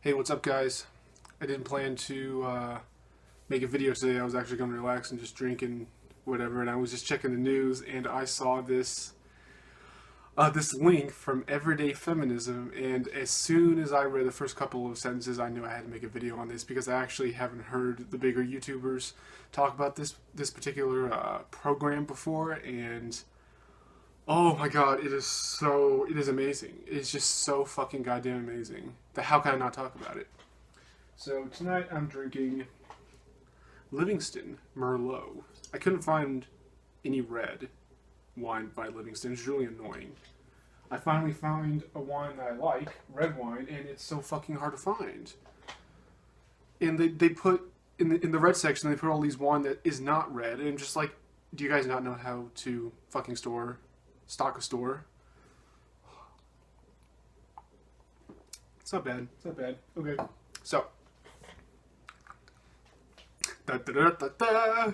Hey, what's up, guys? I didn't plan to make a video today. I was actually going to relax and just drink and whatever, and I was just checking the news, and I saw this link from Everyday Feminism, and as soon as I read the first couple of sentences, I knew I had to make a video on this because I actually haven't heard the bigger YouTubers talk about this particular program before, and oh my god, it is amazing. It's just so fucking goddamn amazing. How can I not talk about it? So tonight I'm drinking Livingston Merlot. I couldn't find any red wine by Livingston. It's really annoying. I finally found a wine that I like, red wine, and it's so fucking hard to find. And they put in the red section, they put all these wine that is not red, and I'm just like, do you guys not know how to fucking stock a store? It's not bad. It's not bad. Okay. So. Da, da, da, da, da.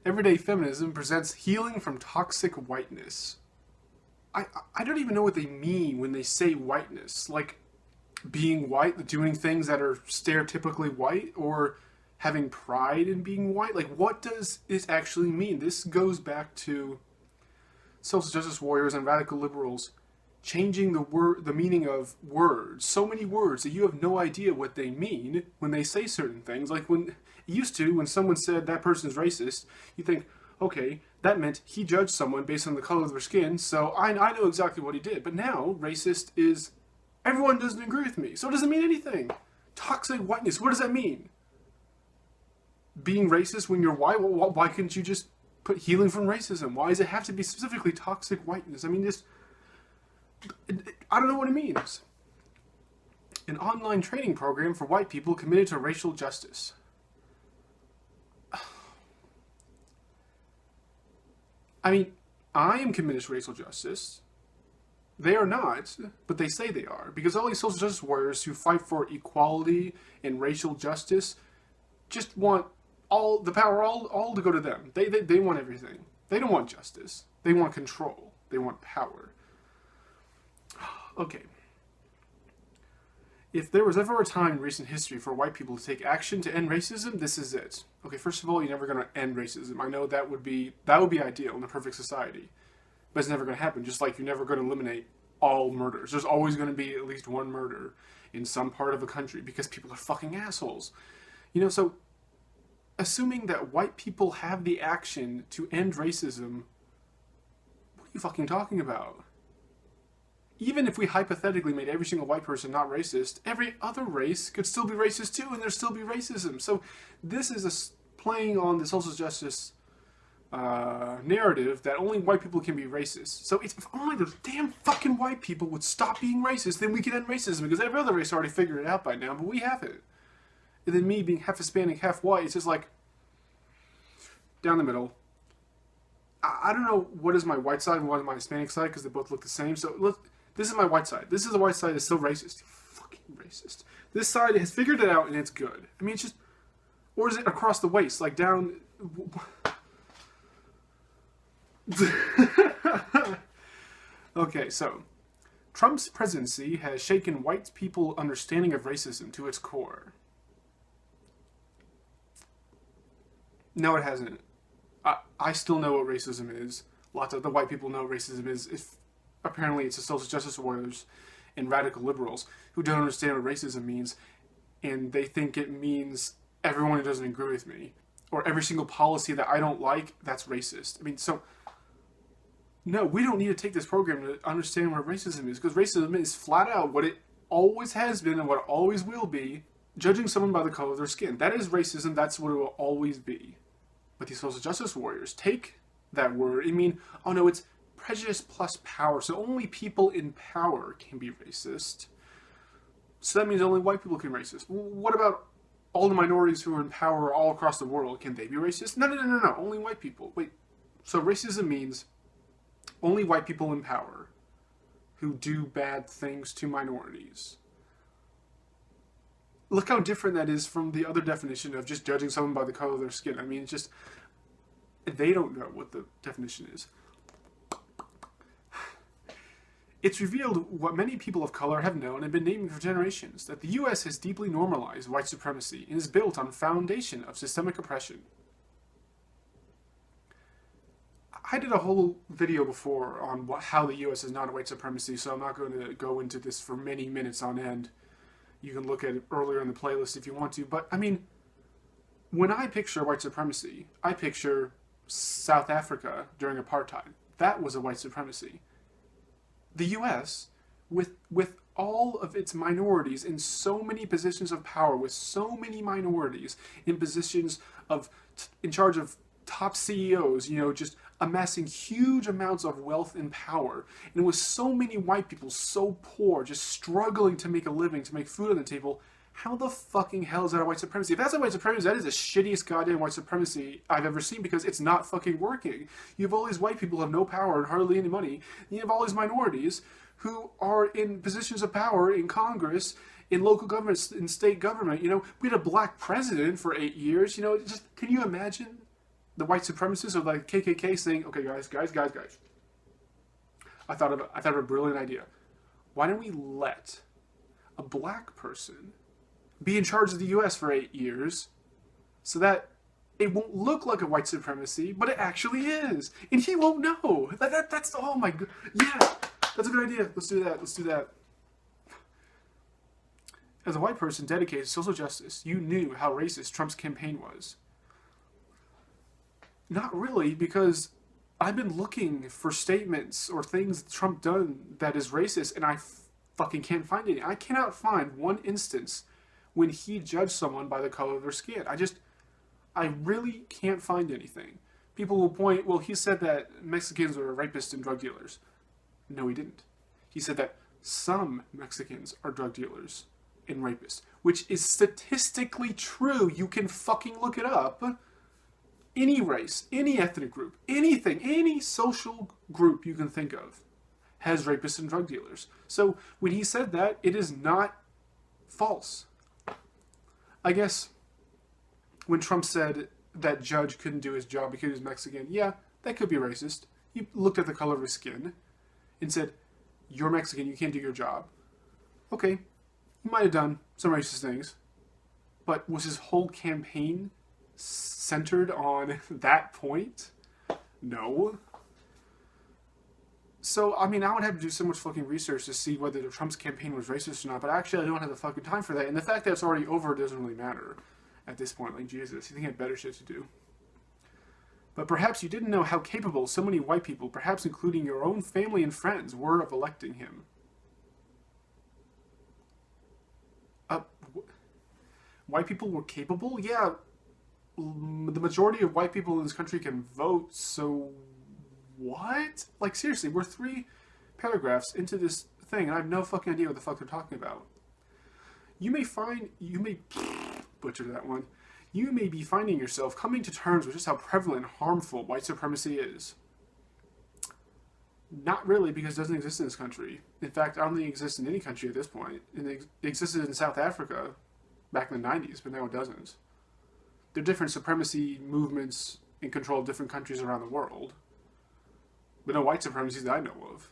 Everyday Feminism presents healing from toxic whiteness. I don't even know what they mean when they say whiteness. Like, being white, doing things that are stereotypically white, or having pride in being white. Like, what does this actually mean? This goes back to social justice warriors and radical liberals changing the meaning of words. So many words that you have no idea what they mean when they say certain things. Like when someone said that person's racist, you think, okay, that meant he judged someone based on the color of their skin, so I know exactly what he did. But now, racist is, everyone doesn't agree with me, so it doesn't mean anything. Toxic whiteness, what does that mean? Being racist when you're white? Well, why couldn't you just put healing from racism? Why does it have to be specifically toxic whiteness? I mean, I don't know what it means. An online training program for white people committed to racial justice. I mean, I am committed to racial justice. They are not, but they say they are. Because all these social justice warriors who fight for equality and racial justice just want all the power, all to go to them. They want everything. They don't want justice. They want control. They want power. Okay. If there was ever a time in recent history for white people to take action to end racism, this is it. Okay, first of all, you're never going to end racism. I know that would be ideal in a perfect society. But it's never going to happen, just like you're never going to eliminate all murders. There's always going to be at least one murder in some part of a country because people are fucking assholes. So assuming that white people have the action to end racism, what are you fucking talking about? Even if we hypothetically made every single white person not racist, every other race could still be racist too, and there'd still be racism. So this is playing on the social justice narrative that only white people can be racist. So if only those damn fucking white people would stop being racist, then we could end racism, because every other race already figured it out by now, but we haven't. And then me being half Hispanic, half white, it's just like, down the middle. I don't know what is my white side and what is my Hispanic side, because they both look the same. So this is my white side. This is the white side that's still racist. Fucking racist. This side has figured it out and it's good. I mean, it's just, or is it across the waist, like down? Okay, so Trump's presidency has shaken white people's understanding of racism to its core. No, it hasn't. I still know what racism is. Lots of the white people know what racism is. Apparently, it's the social justice warriors and radical liberals who don't understand what racism means, and they think it means everyone who doesn't agree with me, or every single policy that I don't like, that's racist. I mean, so, no, we don't need to take this program to understand what racism is, because racism is flat out what it always has been and what it always will be, judging someone by the color of their skin. That is racism, that's what it will always be. But these social justice warriors take that word and mean, oh no, it's prejudice plus power, so only people in power can be racist. So that means only white people can be racist. What about all the minorities who are in power all across the world? Can they be racist? No. Only white people. Wait, so racism means only white people in power who do bad things to minorities. Look how different that is from the other definition of just judging someone by the color of their skin. I mean, it's just, they don't know what the definition is. It's revealed what many people of color have known and been naming for generations, that the U.S. has deeply normalized white supremacy and is built on a foundation of systemic oppression. I did a whole video before on how the U.S. is not a white supremacy, so I'm not going to go into this for many minutes on end. You can look at it earlier in the playlist if you want to. But, I mean, when I picture white supremacy, I picture South Africa during apartheid. That was a white supremacy. The U.S., with all of its minorities in so many positions of power, with so many minorities in positions of, in charge of top CEOs, you know, just amassing huge amounts of wealth and power, and with so many white people so poor, just struggling to make a living, to make food on the table, how the fucking hell is that a white supremacy? If that's a white supremacy, that is the shittiest goddamn white supremacy I've ever seen, because it's not fucking working. You have all these white people who have no power and hardly any money, and you have all these minorities who are in positions of power in Congress, in local governments, in state government. You know, we had a black president for 8 years. You know, just, can you imagine the white supremacists or like KKK saying, okay, guys. I thought of a brilliant idea. Why don't we let a black person be in charge of the U.S. for 8 years so that it won't look like a white supremacy, but it actually is. And he won't know. That's, oh my god. Yeah, that's a good idea. Let's do that. As a white person dedicated to social justice, you knew how racist Trump's campaign was. Not really, because I've been looking for statements or things Trump done that is racist, and I fucking can't find any. I cannot find one instance when he judged someone by the color of their skin. I really can't find anything. People will point, well, he said that Mexicans are rapists and drug dealers. No, he didn't. He said that some Mexicans are drug dealers and rapists, which is statistically true. You can fucking look it up. Any race, any ethnic group, anything, any social group you can think of has rapists and drug dealers. So when he said that, it is not false. I guess when Trump said that judge couldn't do his job because he was Mexican, yeah, that could be racist. He looked at the color of his skin and said, you're Mexican, you can't do your job. Okay, he might have done some racist things, but was his whole campaign centered on that point? No. So, I mean, I would have to do so much fucking research to see whether Trump's campaign was racist or not, but actually I don't have the fucking time for that, and the fact that it's already over doesn't really matter at this point. Like, Jesus, you think I had better shit to do. But perhaps you didn't know how capable so many white people, perhaps including your own family and friends, were of electing him. White people were capable? Yeah, the majority of white people in this country can vote, so what? Like, seriously, we're 3 paragraphs into this thing, and I have no fucking idea what the fuck they're talking about. You may butcher that one. You may be finding yourself coming to terms with just how prevalent and harmful white supremacy is. Not really, because it doesn't exist in this country. In fact, I don't think it exists in any country at this point. It existed in South Africa back in the 90s, but now it doesn't. There are different supremacy movements in control of different countries around the world, but no white supremacy that I know of.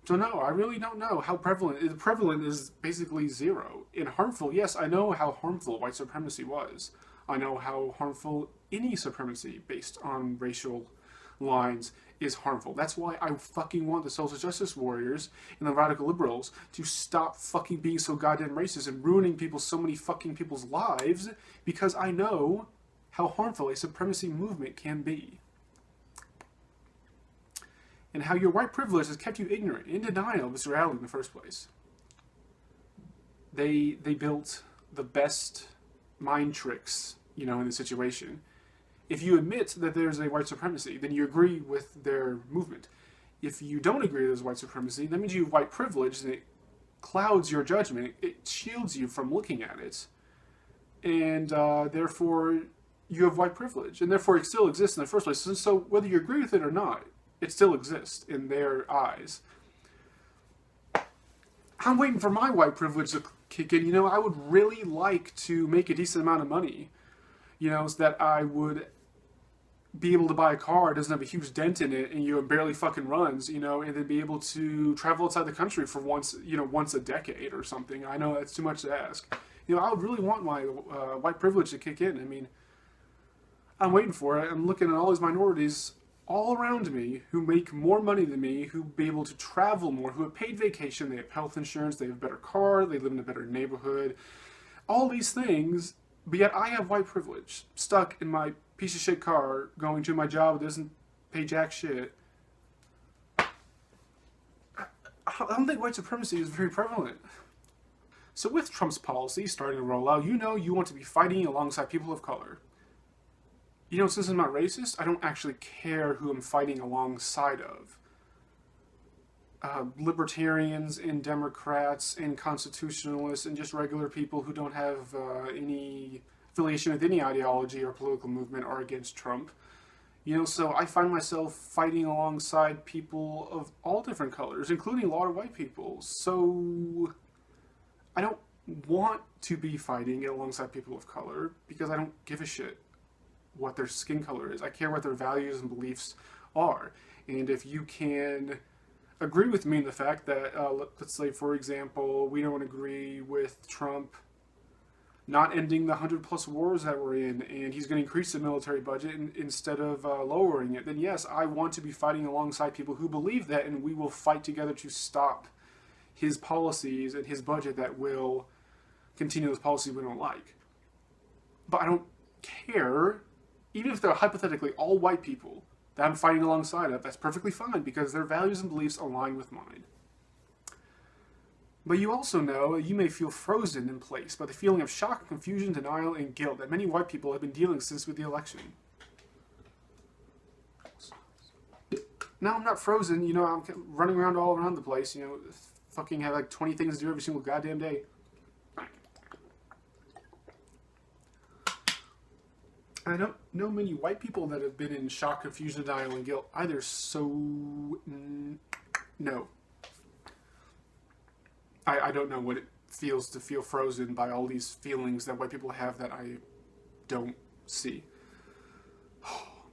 So no, I really don't know how prevalent. Prevalent is basically 0. And harmful, yes, I know how harmful white supremacy was. I know how harmful any supremacy based on racial lines is harmful. That's why I fucking want the social justice warriors and the radical liberals to stop fucking being so goddamn racist and ruining so many fucking people's lives, because I know how harmful a supremacy movement can be. And how your white privilege has kept you ignorant, in denial of this reality in the first place. They built the best mind tricks, you know, in the situation. If you admit that there's a white supremacy, then you agree with their movement. If you don't agree there's white supremacy, that means you have white privilege, and it clouds your judgment. It shields you from looking at it. And therefore, you have white privilege. And therefore, it still exists in the first place. And so whether you agree with it or not, it still exists in their eyes. I'm waiting for my white privilege to kick in. You know, I would really like to make a decent amount of money, you know, so that I would be able to buy a car, doesn't have a huge dent in it, and it barely fucking runs, and then be able to travel outside the country for once a decade or something. I know that's too much to ask. I would really want my white privilege to kick in. I mean, I'm waiting for it. I'm looking at all these minorities all around me who make more money than me, who be able to travel more, who have paid vacation, they have health insurance, they have a better car, they live in a better neighborhood, all these things, but yet I have white privilege, stuck in my piece of shit car, going to my job that doesn't pay jack shit. I don't think white supremacy is very prevalent. So with Trump's policy starting to roll out, you want to be fighting alongside people of color. Since I'm not racist, I don't actually care who I'm fighting alongside of. Libertarians and Democrats and constitutionalists and just regular people who don't have any affiliation with any ideology or political movement are against Trump. So I find myself fighting alongside people of all different colors, including a lot of white people. So I don't want to be fighting alongside people of color because I don't give a shit what their skin color is. I care what their values and beliefs are. And if you can agree with me in the fact that, let's say, for example, we don't agree with Trump not ending the 100+ wars that we're in, and he's going to increase the military budget instead of lowering it, then yes, I want to be fighting alongside people who believe that, and we will fight together to stop his policies and his budget that will continue those policies we don't like. But I don't care, even if they're hypothetically all white people that I'm fighting alongside of, that's perfectly fine because their values and beliefs align with mine. But you also know you may feel frozen in place by the feeling of shock, confusion, denial, and guilt that many white people have been dealing since with the election. Now I'm not frozen, I'm running around all around the place, fucking have like 20 things to do every single goddamn day. I don't know many white people that have been in shock, confusion, denial, and guilt either, so no. I don't know what it feels to feel frozen by all these feelings that white people have that I don't see.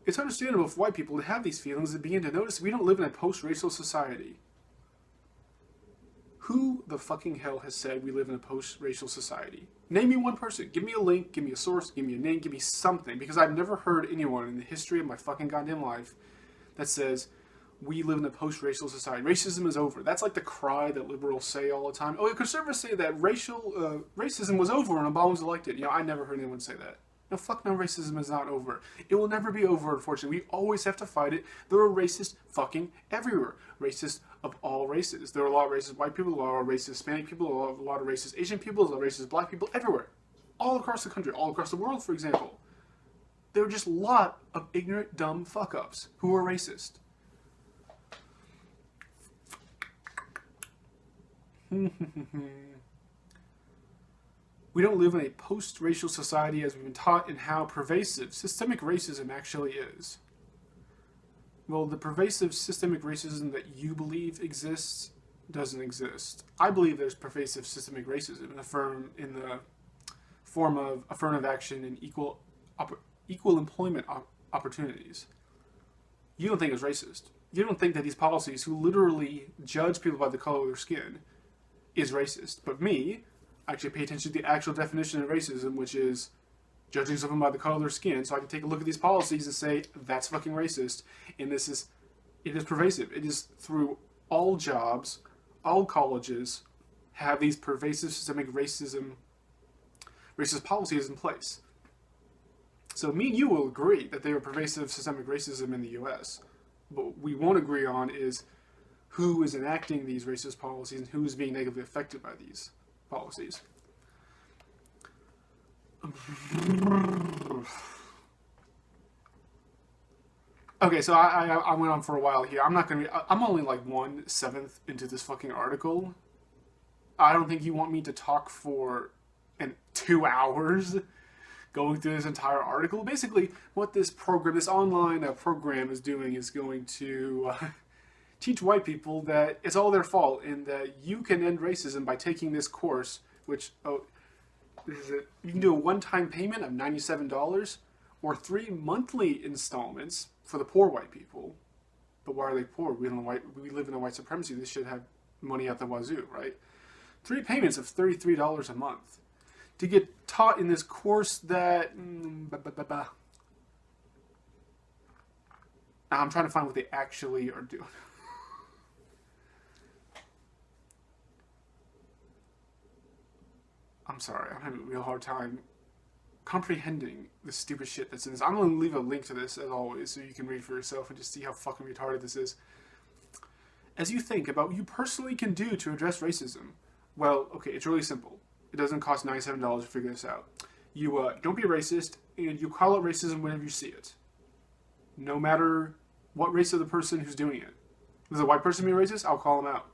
It's understandable for white people to have these feelings and begin to notice we don't live in a post-racial society. Who the fucking hell has said we live in a post-racial society? Name me one person. Give me a link, give me a source, give me a name, give me something. Because I've never heard anyone in the history of my fucking goddamn life that says we live in a post-racial society. Racism is over. That's like the cry that liberals say all the time. Oh, conservatives say that racism was over when Obama was elected. I never heard anyone say that. No, fuck no, racism is not over. It will never be over, unfortunately. We always have to fight it. There are racists fucking everywhere. Racists of all races. There are a lot of racist white people, a lot of racist Hispanic people, a lot of racist Asian people, a lot of racist black people, everywhere. All across the country, all across the world, for example. There are just a lot of ignorant, dumb fuck-ups who are racist. We don't live in a post-racial society as we've been taught in how pervasive systemic racism actually is. Well, the pervasive systemic racism that you believe exists doesn't exist. I believe there's pervasive systemic racism in the form of affirmative action and equal employment opportunities. You don't think it's racist. You don't think that these policies who literally judge people by the color of their skin is racist. But me, I actually pay attention to the actual definition of racism, which is judging someone by the color of their skin, so I can take a look at these policies and say, that's fucking racist, and it is pervasive. It is through all jobs, all colleges have these pervasive systemic racist policies in place. So me and you will agree that there are pervasive systemic racism in the U.S., but what we won't agree on is who is enacting these racist policies and who is being negatively affected by these policies. Okay, so I went on for a while here. I'm only like 1/7 into this fucking article. I don't think you want me to talk for 2 hours going through this entire article. Basically, what this online program is doing is going to teach white people that it's all their fault and that you can end racism by taking this course, which, you can do a one-time payment of $97, or 3 monthly installments for the poor white people. But why are they poor? We live in a white supremacy. They should have money at the wazoo, right? 3 payments of $33 a month to get taught in this course that... I'm trying to find what they actually are doing. I'm sorry, I'm having a real hard time comprehending the stupid shit that's in this. I'm going to leave a link to this, as always, so you can read for yourself and just see how fucking retarded this is. As you think about what you personally can do to address racism, well, okay, it's really simple. It doesn't cost $97 to figure this out. You don't be racist, and you call out racism whenever you see it. No matter what race of the person who's doing it. If there's a white person being racist, I'll call him out.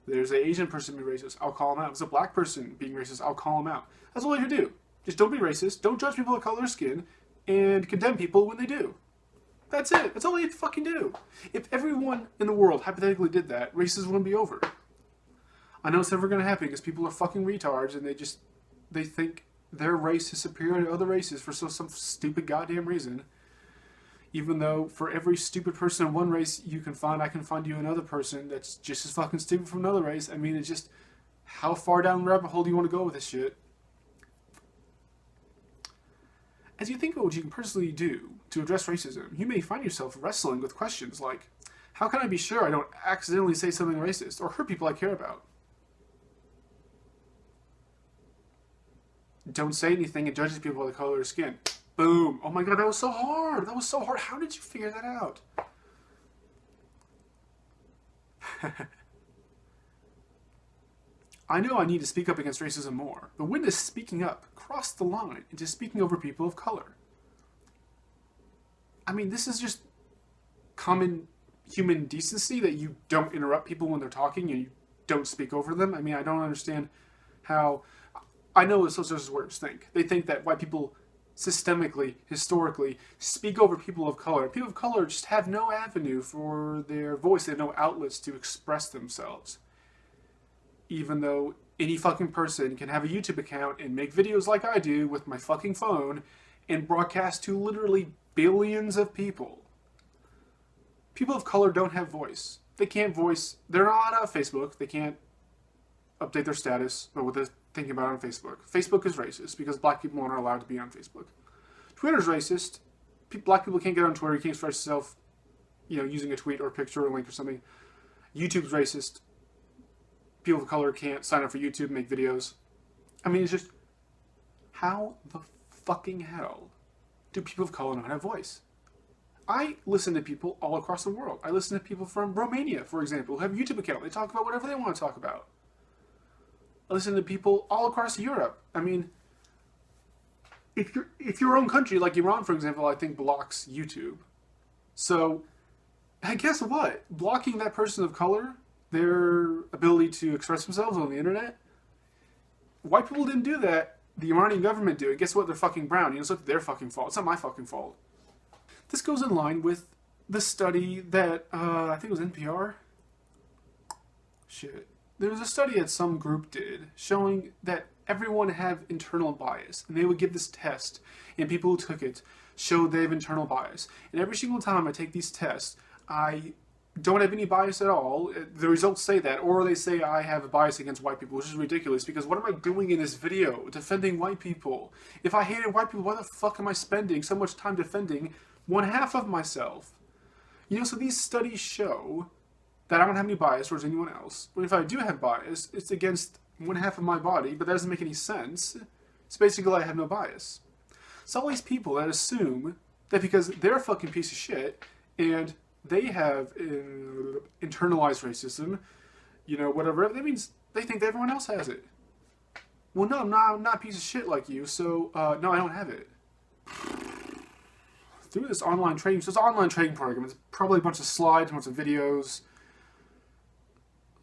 If there's an Asian person being racist, I'll call him out. If there's a black person being racist, I'll call him out. That's all you have to do. Just don't be racist, don't judge people of color or skin, and condemn people when they do. That's it. That's all you have to fucking do. If everyone in the world hypothetically did that, racism wouldn't be over. I know it's never going to happen because people are fucking retards and they think their race is superior to other races for some stupid goddamn reason. Even though for every stupid person in one race you can find, I can find you another person that's just as fucking stupid from another race. I mean, it's just, how far down the rabbit hole do you want to go with this shit? As you think about what you can personally do to address racism, you may find yourself wrestling with questions like, how can I be sure I don't accidentally say something racist or hurt people I care about? Don't say anything that judges people by the color of their skin. Boom. Oh my god, that was so hard. That was so hard. How did you figure that out? I know I need to speak up against racism more, but when does speaking up cross the line into speaking over people of color? I mean, this is just common human decency that you don't interrupt people when they're talking and you don't speak over them. I mean, I don't understand how... I know what social justice warriors think. They think that white people systemically, historically, speak over people of color. People of color just have no avenue for their voice. They have no outlets to express themselves. Even though any fucking person can have a YouTube account and make videos like I do with my fucking phone and broadcast to literally billions of people. People of color don't have voice. They can't voice. They're not on Facebook. They can't update their status or what they're thinking about on Facebook. Facebook is racist because black people aren't allowed to be on Facebook. Twitter's racist. Black people can't get on Twitter. You can't express yourself, using a tweet or a picture or a link or something. YouTube's racist. People of color can't sign up for YouTube and make videos. I mean, it's just, how the fucking hell do people of color not have voice? I listen to people all across the world. I listen to people from Romania, for example, who have a YouTube account. They talk about whatever they want to talk about. I listen to people all across Europe. I mean, if your own country, like Iran, for example, I think blocks YouTube. So, and guess what? Blocking that person of color, their ability to express themselves on the internet, white people didn't do that. The Iranian government do it. Guess what? They're fucking brown. It's not their fucking fault. It's not my fucking fault. This goes in line with the study that, I think it was NPR. Shit. There was a study that some group did showing that everyone have internal bias. And they would give this test, and people who took it showed they have internal bias. And every single time I take these tests, I don't have any bias at all. The results say that, or they say I have a bias against white people, which is ridiculous, because what am I doing in this video? Defending white people. If I hated white people, why the fuck am I spending so much time defending one half of myself? So these studies show that I don't have any bias towards anyone else. But if I do have bias, it's against one half of my body, but that doesn't make any sense. It's basically I have no bias. So all these people that assume that because they're a fucking piece of shit, and they have internalized racism, whatever, that means they think that everyone else has it. Well, no, I'm not a piece of shit like you, so, no, I don't have it. Through this online training, so it's an online training program. It's probably a bunch of slides, a bunch of videos.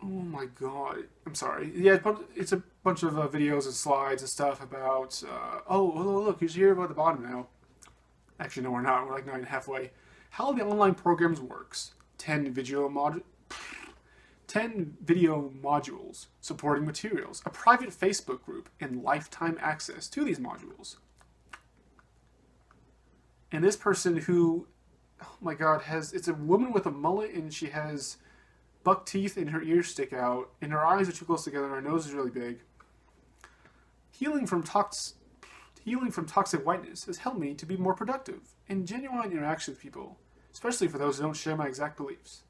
Oh my god. I'm sorry. Yeah, it's a bunch of videos and slides and stuff about, oh, look, who's here about the bottom now? Actually, no, we're not. We're like not even halfway. How the online programs works. 10 video modules supporting materials, a private Facebook group, and lifetime access to these modules. And this person who, oh my god, it's a woman with a mullet, and she has buck teeth and her ears stick out and her eyes are too close together and her nose is really big. Healing from toxic whiteness has helped me to be more productive in genuine interaction with people, especially for those who don't share my exact beliefs.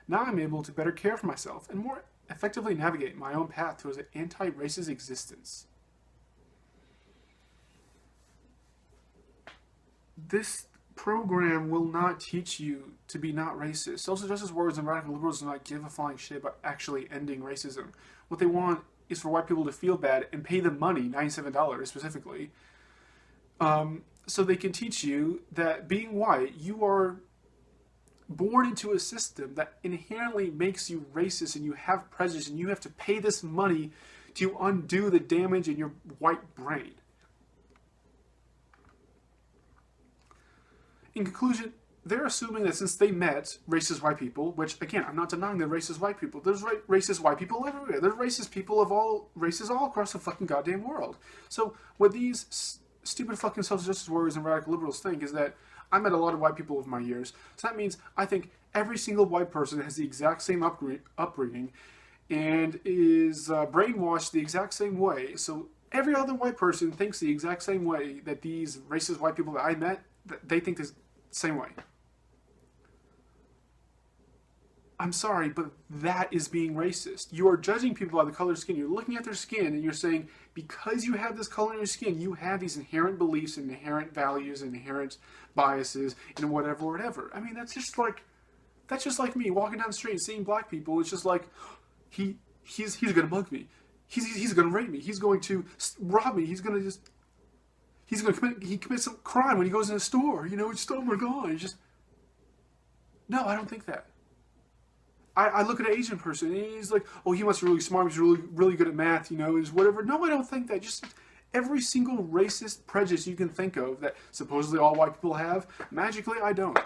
Now I'm able to better care for myself and more effectively navigate my own path towards an anti-racist existence. This program will not teach you to be not racist. Social justice warriors and radical liberals do not give a flying shit about actually ending racism. What they want is for white people to feel bad and pay them money, $97 specifically, so they can teach you that being white, you are born into a system that inherently makes you racist and you have prejudice and you have to pay this money to undo the damage in your white brain. In conclusion, they're assuming that since they met racist white people, which again, I'm not denying they're racist white people. There's racist white people everywhere. There's racist people of all races all across the fucking goddamn world. So what these stupid fucking social justice warriors and radical liberals think is that I met a lot of white people over my years. So that means I think every single white person has the exact same upbringing and is brainwashed the exact same way. So every other white person thinks the exact same way that these racist white people that I met, they think the same way. I'm sorry, but that is being racist. You are judging people by the color of skin. You're looking at their skin and you're saying, because you have this color in your skin, you have these inherent beliefs and inherent values and inherent biases and whatever. I mean, that's just like me walking down the street and seeing black people. It's just like, he's gonna mug me. He's gonna rape me. He's going to rob me. He's gonna commit some crime when he goes in a store. You know, it's just, oh my god. It's just, no, I don't think that. I look at an Asian person and he's like, oh, he must be really smart. He's really good at math. You know, is whatever. No, I don't think that. Just every single racist prejudice you can think of that supposedly all white people have. Magically, I don't.